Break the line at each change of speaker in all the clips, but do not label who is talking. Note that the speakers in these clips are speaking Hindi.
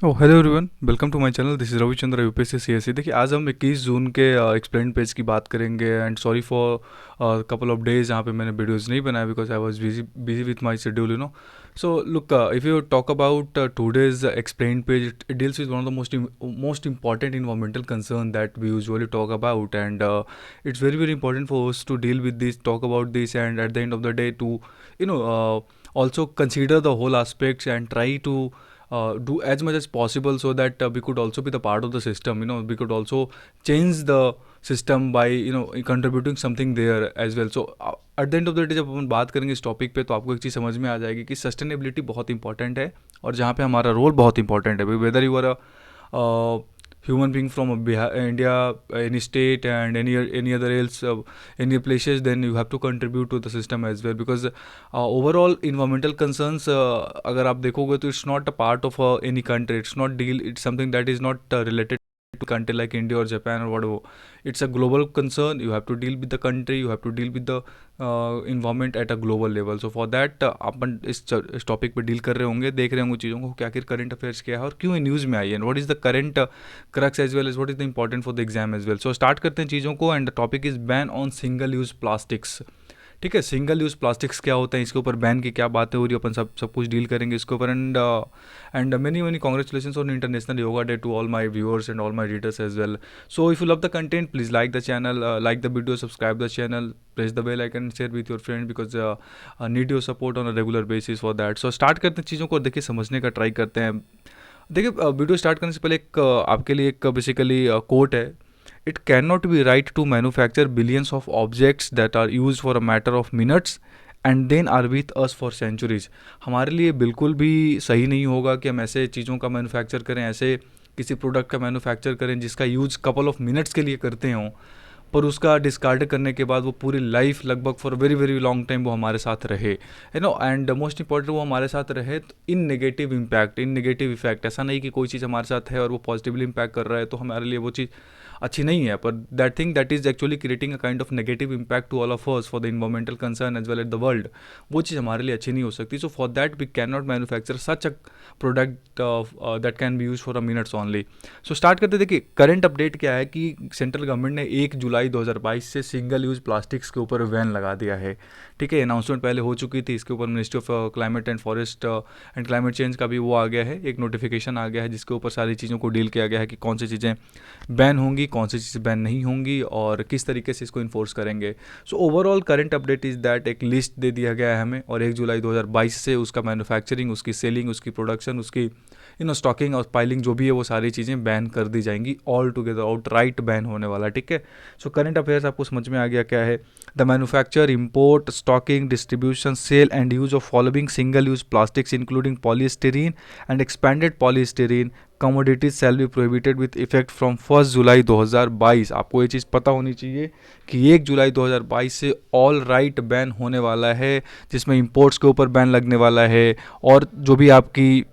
Hello everyone, welcome to my channel. This is Ravichandra, UPSC CSC. देखिए, आज हम 21 जून के एक्सप्लेन पेज की बात करेंगे। And sorry for couple of days जहाँ पे मैंने वीडियोस नहीं बनाया because I was busy busy with my schedule. So look, if you talk about today's explain page, it deals with one of the most important environmental concern that we usually talk about. And it's very very important for us to deal with this, talk about this, and at the end of the day to you know uh, also consider the whole aspects and try to do as much as possible so that we could also be the part of the system. We could also change the system by contributing something there as well. So at the end of the day, जब अपन बात करेंगे इस टॉपिक पे, तो आपको एक चीज़ समझ में आ जाएगी कि सस्टेनेबिलिटी बहुत इंपॉर्टेंट है और जहाँ पे हमारा रोल बहुत इंपॉर्टेंट है। Whether you are a human being from India, any state, and any other else, any places, then you have to contribute to the system as well, because overall environmental concerns, अगर आप देखोगे तो it's not a part of any country. It's something that is not related to country like India or Japan or whatever. It's a global concern. You have to deal with the country, you have to deal with the environment at a global level. So for that, अपन इस टॉपिक पे डील कर रहे होंगे, देख रहे होंगे चीज़ों को कि आखिर करंट अफेयर्स क्या है और क्यों ये न्यूज़ में आई है, and what is the current crux as well as what is the important for the exam as well. So start करते हैं चीज़ों को. And the topic is ban on single use plastics. ठीक है, सिंगल यूज़ प्लास्टिक्स क्या होता है, इसके ऊपर बैन की क्या बातें हो रही है, अपन सब कुछ डील करेंगे इसके ऊपर. And many many congratulation on international yoga day to all my viewers and all my readers as well. So if you love the content, please like the channel, like the video, subscribe the channel, press the bell icon, share with your friend, because I need your support on a regular basis for that. So start करते हैं चीज़ों को, देखिए समझने का ट्राई करते हैं. देखिए, वीडियो स्टार्ट करने से पहले एक आपके लिए एक बेसिकली कोट है. It can not be right to manufacture billions of objects that are use for a matter of minutes and then are with us for centuries. हमारे लिए बिल्कुल भी सही नहीं होगा कि हम ऐसे चीज़ों का मैन्युफैक्चर करें, ऐसे किसी प्रोडक्ट का मैन्युफैक्चर करें जिसका यूज कपल ऑफ मिनट्स के लिए करते हों, पर उसका डिस्कार्ड करने के बाद वो पूरी लाइफ लगभग for very very long time वो हमारे साथ रहे, एंड मोस्ट इंपॉर्टेंट वो हमारे साथ रहे इन नेगेटिव इम्पैक्ट, इन नेगेटिव इफेक्ट. ऐसा नहीं कि कोई चीज़ हमारे साथ है और वो पॉजिटिवली इम्पैक्ट कर रहा है तो हमारे लिए वो चीज़ अच्छी नहीं है, पर that thing that is actually creating a kind of negative impact to all of us for the environmental concern as well at the world, वो चीज़ हमारे लिए अच्छी नहीं हो सकती. So for that we can not manufacture such a product that can be use for a minutes only. So start करते. देखिए, करंट अपडेट क्या है कि सेंट्रल गवर्नमेंट ने 1 जुलाई 2022 से सिंगल यूज़ प्लास्टिक्स के ऊपर बैन लगा दिया है. ठीक है, अनाउंसमेंट पहले हो चुकी थी, इसके ऊपर ministry of climate and forest and climate change का भी वो आ गया है, एक नोटिफिकेशन आ गया है जिसके ऊपर सारी चीज़ों को डील किया गया है कि कौन सी चीज़ें बैन होंगी, कौन सी चीज़ें बैन नहीं होंगी और किस तरीके से इसको इन्फोर्स करेंगे. So overall current update is that एक लिस्ट दे दिया गया है हमें, और 1 जुलाई 2022 से उसका मैन्युफैक्चरिंग, उसकी सेलिंग, उसकी प्रोडक्शन, उसकी स्टॉकिंग और पाइलिंग जो भी है वो सारी चीज़ें बैन कर दी जाएंगी, all together out right ban होने वाला. ठीक है, सो करंट अफेयर्स आपको समझ में आ गया क्या है. The manufacture, import, stocking, distribution, sale and use of following single use plastics including polystyrene and expanded polystyrene commodities shall be prohibited with effect from 1 July 2022. आपको ये चीज़ पता होनी चाहिए कि 1 जुलाई 2022 से ऑल राइट बैन होने वाला है, जिसमें इंपोर्ट्स के ऊपर बैन लगने वाला है, और जो भी आपकी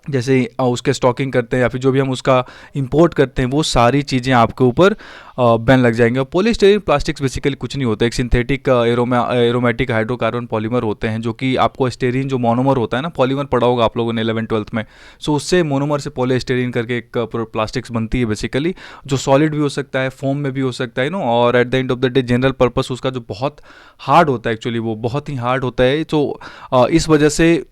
जैसे उसके स्टॉकिंग करते हैं या फिर जो भी हम उसका इंपोर्ट करते हैं वो सारी चीज़ें आपके ऊपर बैन लग जाएंगे. और पॉलीस्टाइरीन प्लास्टिक्स बेसिकली कुछ नहीं होता, एक सिंथेटिक एरोमेटिक हाइड्रोकार्बन पॉलीमर होते हैं, जो कि आपको स्टेरीन जो मोनोमर होता है ना, पॉलीमर पढ़ा होगा आप लोगों ने 11th-12th में. सो उससे मोनोमर से पॉलीस्टाइरीन करके एक प्लास्टिक्स बनती है बेसिकली, जो सॉलिड भी हो सकता है, फोम में भी हो सकता है और at the end of the day general purpose उसका जो बहुत हार्ड होता है, एक्चुअली वो बहुत ही हार्ड होता है. तो इस वजह से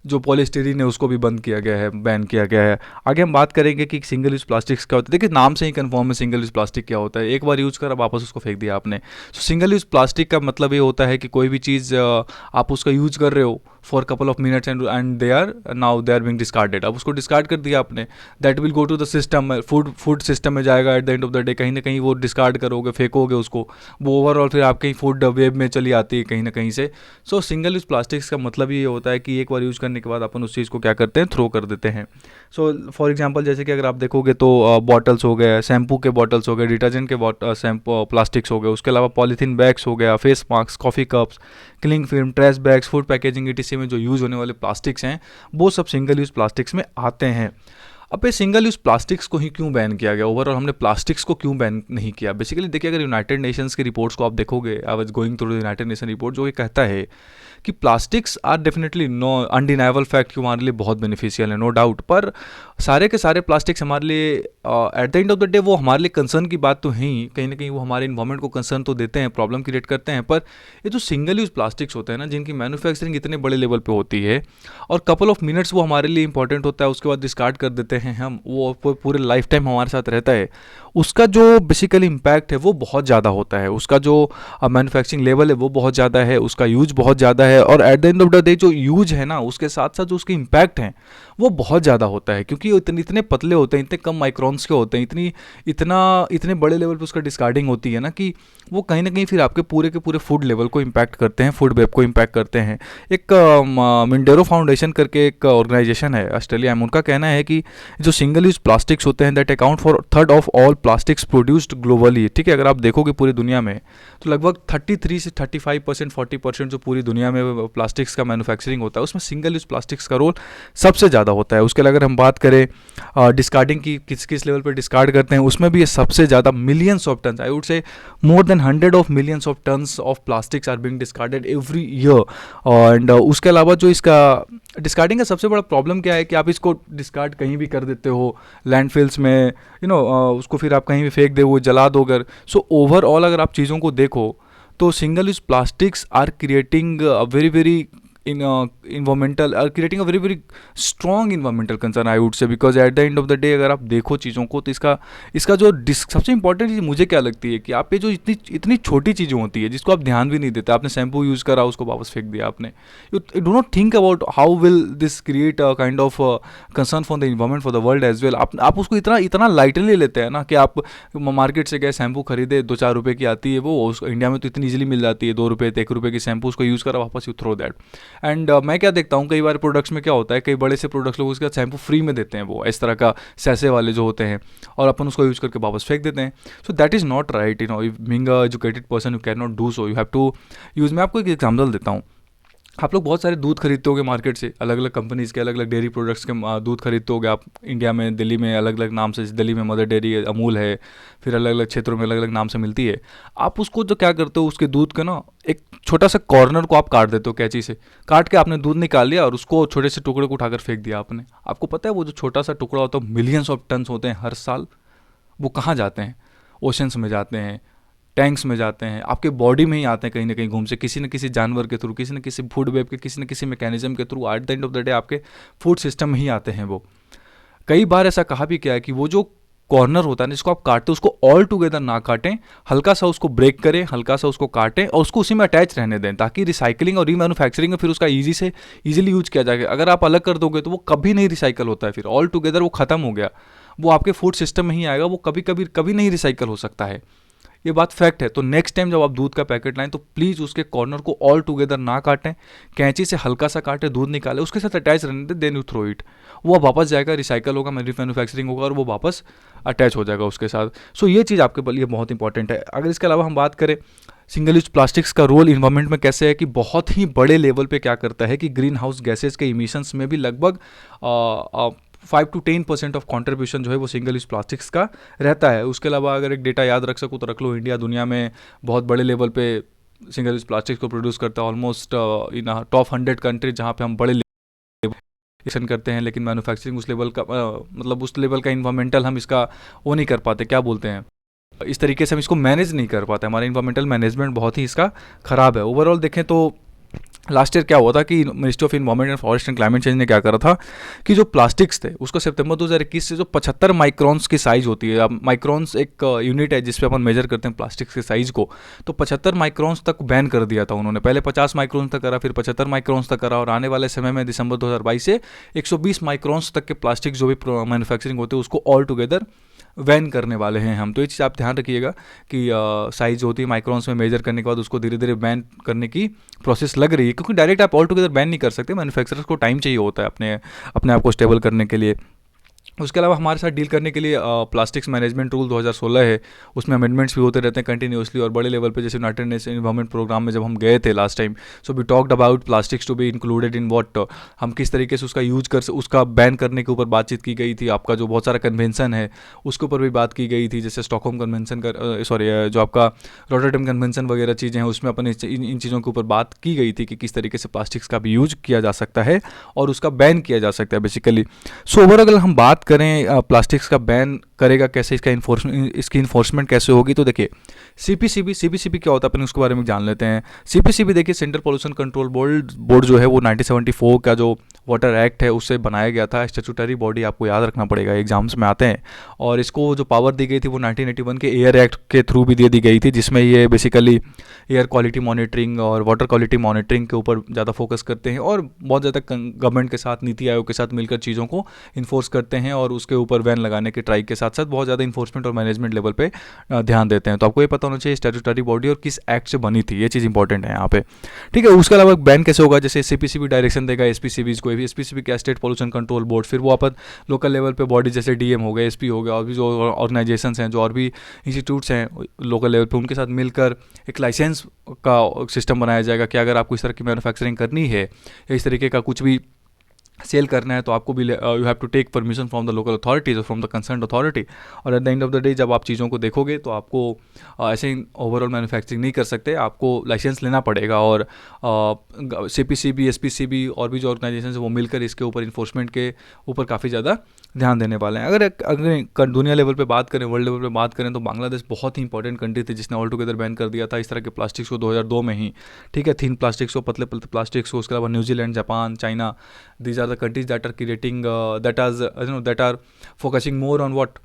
जो पॉलीस्टीरीन है उसको भी बंद किया गया है, बैन किया गया है. आगे हम बात करेंगे कि सिंगल यूज़ प्लास्टिक्स क्या होता है. देखिए, नाम से ही कन्फर्म है सिंगल यूज़ प्लास्टिक क्या होता है. एक बार यूज़ कर वापस उसको फेंक दिया आपने. सो सिंगल यूज़ प्लास्टिक का मतलब ये होता है कि कोई भी चीज़ आप उसका यूज़ कर रहे हो for couple of minutes and they are being discarded. अब उसको डिस्कार्ड कर दिया आपने, that will go to the system, food system में जाएगा. At the end of the day कहीं ना कहीं वो डिस्कार्ड करोगे, फेंकोगे उसको, वो ओवरऑल फिर आपके फूड वेब में चली आती है कहीं ना कहीं से. सो सिंगल यूज़ प्लास्टिक्स का मतलब ये होता है कि एक बार यूज़ करने के बाद अपन उस चीज़ को क्या करते हैं, थ्रो कर देते हैं. सो फॉर एग्जांपल जैसे कि अगर आप देखोगे तो बॉटल्स हो गए, शैम्पू के बॉटल्स हो गए, डिटर्जेंट के शैम्पू प्लास्टिक्स हो गए, उसके अलावा पॉलीथीन बैग्स हो गया, face mask, coffee cups, cling film, trash bags, food packaging etc में जो यूज़ होने वाले प्लास्टिक्स हैं वो सब सिंगल यूज़ प्लास्टिक्स में आते हैं. अब ये सिंगल यूज़ प्लास्टिक्स को ही क्यों बैन किया गया, ओवरऑल हमने प्लास्टिक्स को क्यों बैन नहीं किया? बेसिकली देखिए, अगर यूनाइटेड नेशंस की रिपोर्ट्स को आप देखोगे, I was going through the united nation report, जो ये कहता है कि plastics are definitely no undeniable fact कि हमारे लिए बहुत बेनिफिशियल है, नो डाउट, पर सारे के सारे प्लास्टिक्स हमारे लिए eight the end of the day वो हमारे लिए कंसर्न की बात तो है ही, कहीं ना कहीं वो हमारे इन्वायरमेंट को कंसर्न तो देते हैं, प्रॉब्लम क्रिएट करते हैं, पर ये जो सिंगल यूज़ प्लास्टिक्स होते हैं ना, जिनकी मैन्युफैक्चरिंग इतने बड़े लेवल पे होती है और कपल ऑफ मिनट्स वो हमारे लिए इंपॉर्टेंट होता है, उसके बाद डिस्कार्ड कर देते हैं हम, वो पूरे लाइफ टाइम हमारे साथ रहता है, उसका जो बेसिकली इम्पैक्ट है वो बहुत ज़्यादा होता है, उसका जो मैन्युफैक्चरिंग लेवल है वो बहुत ज़्यादा है, उसका यूज बहुत ज़्यादा है, और at the end of the day जो यूज है ना, उसके साथ साथ जो उसके इम्पैक्ट हैं वो बहुत ज़्यादा होता है, क्योंकि इतने पतले होते हैं, इतने कम माइक्रॉन्स के होते हैं, इतने बड़े लेवल पे उसका डिस्कार्डिंग होती है ना, कि वो कहीं ना कहीं फिर आपके पूरे के पूरे फूड लेवल को इम्पैक्ट करते हैं, फूड वेब को इम्पैक्ट करते हैं। एक मिंडेरो फाउंडेशन करके एक ऑर्गेनाइजेशन है ऑस्ट्रेलिया में, उनका कहना है कि जो सिंगल यूज प्लास्टिक्स होते हैं that account for third of all plastics produced globally, ठीक है, अगर आप देखोगे पूरी दुनिया में तो लगभग 33 से 35%, 40% जो पूरी दुनिया में प्लास्टिक्स का मैन्युफैक्चरिंग होता है, उसमें सिंगल यूज प्लास्टिक्स का रोल सबसे ज़्यादा होता है। उसके लिए अगर हम बात करें डिस्कार्डिंग की, किस किस लेवल पर डिस्कार्ड करते हैं, उसमें भी ये सबसे ज़्यादा millions of ton, I would say more than 100 of millions of tons of plastics are being discarded every year. And उसके अलावा जो इसका डिस्कार्डिंग का सबसे बड़ा प्रॉब्लम क्या है कि आप इसको डिस्कार्ड कहीं भी कर देते हो, लैंडफिल्स में, उसको फिर आप कहीं भी फेंक दे, वो जला दो अगर। सो ओवरऑल अगर आप चीज़ों को देखो तो single use plastics are creating very very environmental are creating a very very strong environmental concern, I would say, because at the end of the day अगर आप देखो चीज़ों को तो इसका जो सबसे इंपॉर्टेंट चीज़ मुझे क्या लगती है कि आप पे जो इतनी छोटी चीज़ें होती है जिसको आप ध्यान भी नहीं देते, आपने शैम्पू यूज़ करा उसको वापस फेंक दिया आपने, you do not think about how will this create a kind of concern for the environment for the world as well. आप उसको इतना लाइटली लेते हैं ना कि आप मार्केट से गए शैम्पू खरीदे, 2-4 रुपये की आती है वो, इंडिया में तो इतनी ईजिली मिल जाती है, 2 रुपये 1 रुपये की शैम्पू, उसको यूज़ करा वापस, यू थ्रो दैट। एंड मैं क्या देखता हूँ कई बार प्रोडक्ट्स में क्या होता है, कई बड़े से प्रोडक्ट्स लोग उसका शैम्पू फ्री में देते हैं, वो इस तरह का सैसे वाले जो होते हैं, और अपन उसको यूज़ करके वापस फेंक देते हैं। So that is not right, being a educated person you can not do so, you have to use. मैं आपको एक एग्जाम्पल देता हूँ, आप लोग बहुत सारे दूध खरीदते होगे मार्केट से, अलग अलग कंपनीज़ के अलग अलग डेयरी प्रोडक्ट्स के दूध खरीदते होगे आप इंडिया में, दिल्ली में अलग अलग नाम से, दिल्ली में मदर डेयरी है, अमूल है, फिर अलग अलग क्षेत्रों में अलग अलग नाम से मिलती है। आप उसको जो क्या करते हो, उसके दूध का ना एक छोटा सा कॉर्नर को आप काट देते हो, कैंची से काट के आपने दूध निकाल लिया और उसको छोटे से टुकड़े को उठाकर फेंक दिया आपने। आपको पता है वो जो छोटा सा टुकड़ा होता है, मिलियंस ऑफ टन्स होते हैं हर साल, वो कहाँ जाते हैं? ओशंस में जाते हैं, टैंक्स में जाते हैं, आपके बॉडी में ही आते हैं कहीं ना कहीं घूम से, किसी न किसी जानवर के थ्रू, किसी न किसी फूड वेब के, किसी न किसी मैकेनिज्म के through, eight the end of the day आपके फूड सिस्टम में ही आते हैं वो। कई बार ऐसा कहा भी क्या है कि वो जो कॉर्नर होता है ना जिसको आप काटते हो, उसको ऑल टुगेदर ना काटें, हल्का सा उसको ब्रेक करें, हल्का सा उसको काटें और उसको उसी में अटैच रहने दें, ताकि रिसाइकलिंग और रीमैन्युफैक्चरिंग में फिर उसका ईजिली यूज किया जाएगा। अगर आप अलग कर दोगे तो वो कभी नहीं रिसाइकल होता है, फिर ऑल टुगेदर वो खत्म हो गया, वो आपके फूड सिस्टम में ही आएगा, वो कभी नहीं रिसाइकल हो सकता है। ये बात फैक्ट है। तो नेक्स्ट टाइम जब आप दूध का पैकेट लाएं तो प्लीज़ उसके कॉर्नर को ऑल टुगेदर ना काटें, कैंची से हल्का सा काटें, दूध निकालें, उसके साथ अटैच रहने दें, देन यू थ्रो इट, वो अब वापस जाएगा, रिसाइकल होगा, मैन्युफैक्चरिंग होगा और वो वापस अटैच हो जाएगा उसके साथ। सो ये चीज़ आपके लिए बहुत इंपॉर्टेंट है। अगर इसके अलावा हम बात करें सिंगल यूज प्लास्टिक्स का रोल इन्वायरमेंट में कैसे है, कि बहुत ही बड़े लेवल पे क्या करता है कि ग्रीन हाउस गैसेज के इमिशंस में भी लगभग 5 to 10% ऑफ कॉन्ट्रीब्यूशन जो है वो सिंगल यूज प्लास्टिक्स का रहता है। उसके अलावा अगर एक डेटा याद रख सकूँ तो रख लो, इंडिया दुनिया में बहुत बड़े लेवल पे सिंगल यूज प्लास्टिक्स को प्रोड्यूस करता है, ऑलमोस्ट इन टॉप 100 कंट्रीज जहाँ पे हम बड़े लेवल करते हैं, लेकिन मैन्युफैक्चरिंग उस लेवल का मतलब उस लेवल का इन्वायरमेंटल हम इसका वो नहीं कर पाते, क्या बोलते हैं, इस तरीके से हम इसको मैनेज नहीं कर पाते, हमारा इन्वायरमेंटल मैनेजमेंट बहुत ही इसका ख़राब है। ओवरऑल देखें तो लास्ट ईयर क्या हुआ था कि ministry of environment and forest and climate change ने क्या करा था कि जो प्लास्टिक्स थे उसको सितंबर 2021 से जो 75 माइक्रॉन्स की साइज़ होती है, अब माइक्रॉन्स एक यूनिट है जिस पे अपन मेजर करते हैं प्लास्टिक्स के साइज़ को, तो 75 माइक्रॉन्स तक बैन कर दिया था उन्होंने। पहले 50 माइक्रॉन्स तक करा, फिर 75 माइक्रॉन्स तक करा, और आने वाले समय में दिसंबर 2022 से 120 माइक्रॉन्स तक के प्लास्टिक जो भी मैन्युफैक्चरिंग होते हैं उसको ऑल टुगेदर वैन करने वाले हैं हम। तो ये चीज़ आप ध्यान रखिएगा कि साइज़ होती है माइक्रॉन्स में मेजर करने के बाद उसको धीरे धीरे बैन करने की प्रोसेस लग रही है, क्योंकि डायरेक्ट आप ऑल टुगेदर बैन नहीं कर सकते, मैन्युफैक्चरर्स को टाइम चाहिए होता है अपने आप को स्टेबल करने के लिए। उसके अलावा हमारे साथ डील करने के लिए प्लास्टिक्स मैनेजमेंट रूल 2016 है, उसमें अमेंडमेंट्स भी होते रहते हैं कंटिन्यूसली और बड़े लेवल पे, जैसे यूनाइटेड नेशन एनवायरमेंट प्रोग्राम में जब हम गए थे last time, so we talked about plastics to be included in what, हम किस तरीके से उसका यूज कर उसका बैन करने के ऊपर बातचीत की गई थी। आपका जो बहुत सारा कन्वेंसन है उसके ऊपर भी बात की गई थी, जैसे स्टॉकहोम कन्वेंसन का, सॉरी जो आपका रॉटरडैम कन्वेंसन वगैरह चीज़ें हैं, उसमें अपन इन चीज़ों के ऊपर बात की गई थी कि किस तरीके से प्लास्टिक्स का भी यूज किया जा सकता है और उसका बैन किया जा सकता है बेसिकली। सो ओवरऑल अगर हम बात करें प्लास्टिक्स का बैन करेगा कैसे, इसकी इन्फोर्समेंट कैसे होगी, तो देखिए सीपीसीबी क्या होता है अपन उसके बारे में जान लेते हैं। सीपीसीबी देखिए सेंट्रल पोल्यूशन कंट्रोल बोर्ड जो है वो 1974 का जो वाटर एक्ट है उससे बनाया गया था। स्टैट्यूटरी बॉडी आपको याद रखना पड़ेगा, एग्जाम्स में आते हैं। और इसको जो पावर दी गई थी वो 1981 के एयर एक्ट के थ्रू भी दे दी गई थी, जिसमें ये बेसिकली एयर क्वालिटी मॉनिटरिंग और वाटर क्वालिटी मॉनिटरिंग के ऊपर ज़्यादा फोकस करते हैं और बहुत ज़्यादा गवर्नमेंट के साथ, नीति आयोग के साथ मिलकर चीज़ों को इन्फोर्स करते हैं और उसके ऊपर बैन लगाने की ट्राई के साथ साथ बहुत ज़्यादा इन्फोर्समेंट और मैनेजमेंट लेवल पे ध्यान देते हैं। तो आपको ये पता होना चाहिए स्टैट्यूटरी बॉडी और किस एक्ट से बनी थी, ये चीज़ इंपॉर्टेंट है यहाँ पे, ठीक है। उसके अलावा बैन कैसे होगा, जैसे सीपीसीबी डायरेक्शन देगा एसपीसीबीज को, एसपीसीबी क्या, स्टेट पोल्यूशन कंट्रोल बोर्ड, फिर वो अपन लोकल लेवल पे बॉडी जैसे डीएम हो गए, एसपी हो गया, और भी जो ऑर्गेनाइजेशन हैं, जो और भी इंस्टीट्यूट्स हैं लोकल लेवल पे, उनके साथ मिलकर एक लाइसेंस का सिस्टम बनाया जाएगा कि अगर आपको इस तरह की मैन्युफैक्चरिंग करनी है या इस तरीके का कुछ भी सेल करना है तो आपको भी you have to take permission from the local authorities और फ्रॉम द कंसर्न अथॉरिटी। और at the end of the day जब आप चीज़ों को देखोगे तो आपको ऐसे ही ओवरऑल मैन्युफैक्चरिंग नहीं कर सकते, आपको लाइसेंस लेना पड़ेगा। और सीपीसीबी, एसपीसीबी और भी जो ऑर्गेनाइजेशन है वो मिलकर इसके ऊपर इन्फोर्समेंट के ऊपर काफ़ी ज़्यादा ध्यान देने वाले हैं। अगर दुनिया लेवल पे बात करें, वर्ल्ड लेवल पे बात करें, तो बांग्लादेश बहुत ही इंपॉर्टेंट कंट्री थी जिसने ऑल टुगेदर बैन कर दिया था इस तरह के प्लास्टिक्स को 2002 में ही, ठीक है। थिन प्लास्टिक्स को, पतले पतले प्लास्टिक्स को। उसके अलावा New Zealand, Japan, China, these are the countries that are creating that are focusing more on what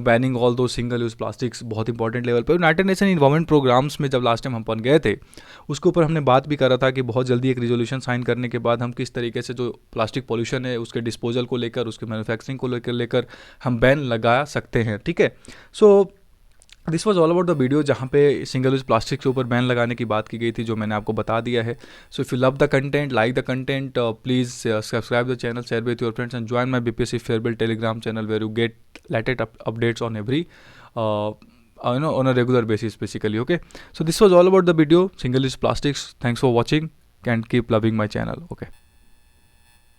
banning all those single use plastics बहुत इंपॉर्टेंट लेवल पे। यूनाइटेड नेशन इन्वायरमेंट प्रोग्राम्स में जब लास्ट टाइम हम अपन गए थे उसके ऊपर हमने बात भी करा था कि बहुत जल्दी एक रिजोल्यूशन साइन करने के बाद हम किस तरीके से जो प्लास्टिक पॉल्यूशन है उसके डिस्पोजल को लेकर, उसके मैन्युफैक्चरिंग को लेकर हम बैन लगा सकते हैं, ठीक है। So this was all about the video जहाँ पे सिंगल यूज प्लास्टिक के ऊपर बैन लगाने की बात की गई थी, जो मैंने आपको बता दिया है। So if you love the content, like the content, please subscribe the channel, share with your friends and join my BPSC farewell Telegram channel where you get latest updates on every on a regular basis basically, okay. So this was all about the video single use plastics. Thanks for watching and keep loving my channel, okay.